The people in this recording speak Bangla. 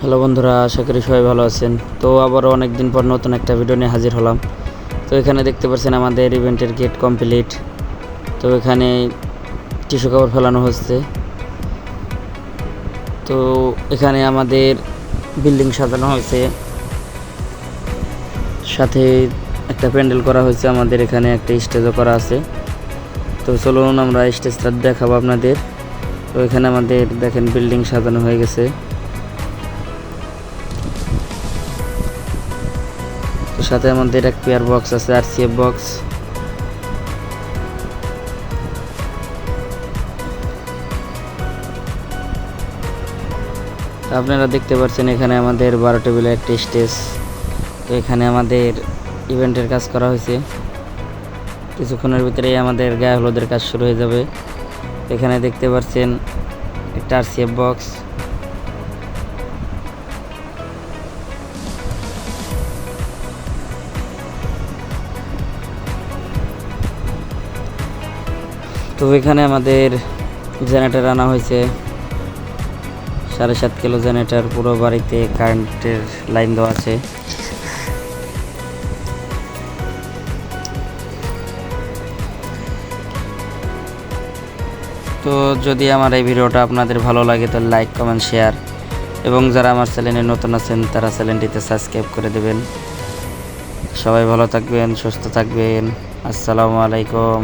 হ্যালো বন্ধুরা, আশা করি সবাই ভালো আছেন। তো আবারও অনেক দিন পর নতুন একটা ভিডিও নিয়ে হাজির হলাম। তো এখানে দেখতে পাচ্ছেন আমাদের ইভেন্টের গেট কমপ্লিট। তো এখানে টিস্যু কাপড় ফেলানো হচ্ছে। তো এখানে আমাদের বিল্ডিং সাজানো হয়েছে, সাথে একটা প্যান্ডেল করা হয়েছে। আমাদের এখানে একটা স্টেজও করা আছে। তো চলুন আমরা স্টেজটা দেখাবো আপনাদের। তো এখানে আমাদের দেখেন বিল্ডিং সাজানো হয়ে গেছে। তো সাথে আমাদের এক পেয়ার বক্স আছে, আরসিএফ বক্স। আপনারা দেখতে পাচ্ছেন এখানে আমাদের 12 টেবিলের একটা স্টেজ। তো এখানে আমাদের ইভেন্টের কাজ করা হয়েছে। কিছুক্ষণের ভিতরেই আমাদের গায়ে হলুদের কাজ শুরু হয়ে যাবে। এখানে দেখতে পাচ্ছেন একটা আরসিএফ বক্স। তো এখানে আমাদের জেনারেটর আনা হয়েছে, 7.5 কিলো জেনারেটর। পুরো বাড়িতে কারেন্টের লাইন দেওয়া আছে। তো যদি আমার এই ভিডিওটা আপনাদের ভালো লাগে তো লাইক, কমেন্ট, শেয়ার, এবং যারা আমার চ্যানেলে নতুন আছেন তারা চ্যানেলটিতে সাবস্ক্রাইব করে দেবেন। সবাই ভালো থাকবেন, সুস্থ থাকবেন। আসসালামু আলাইকুম।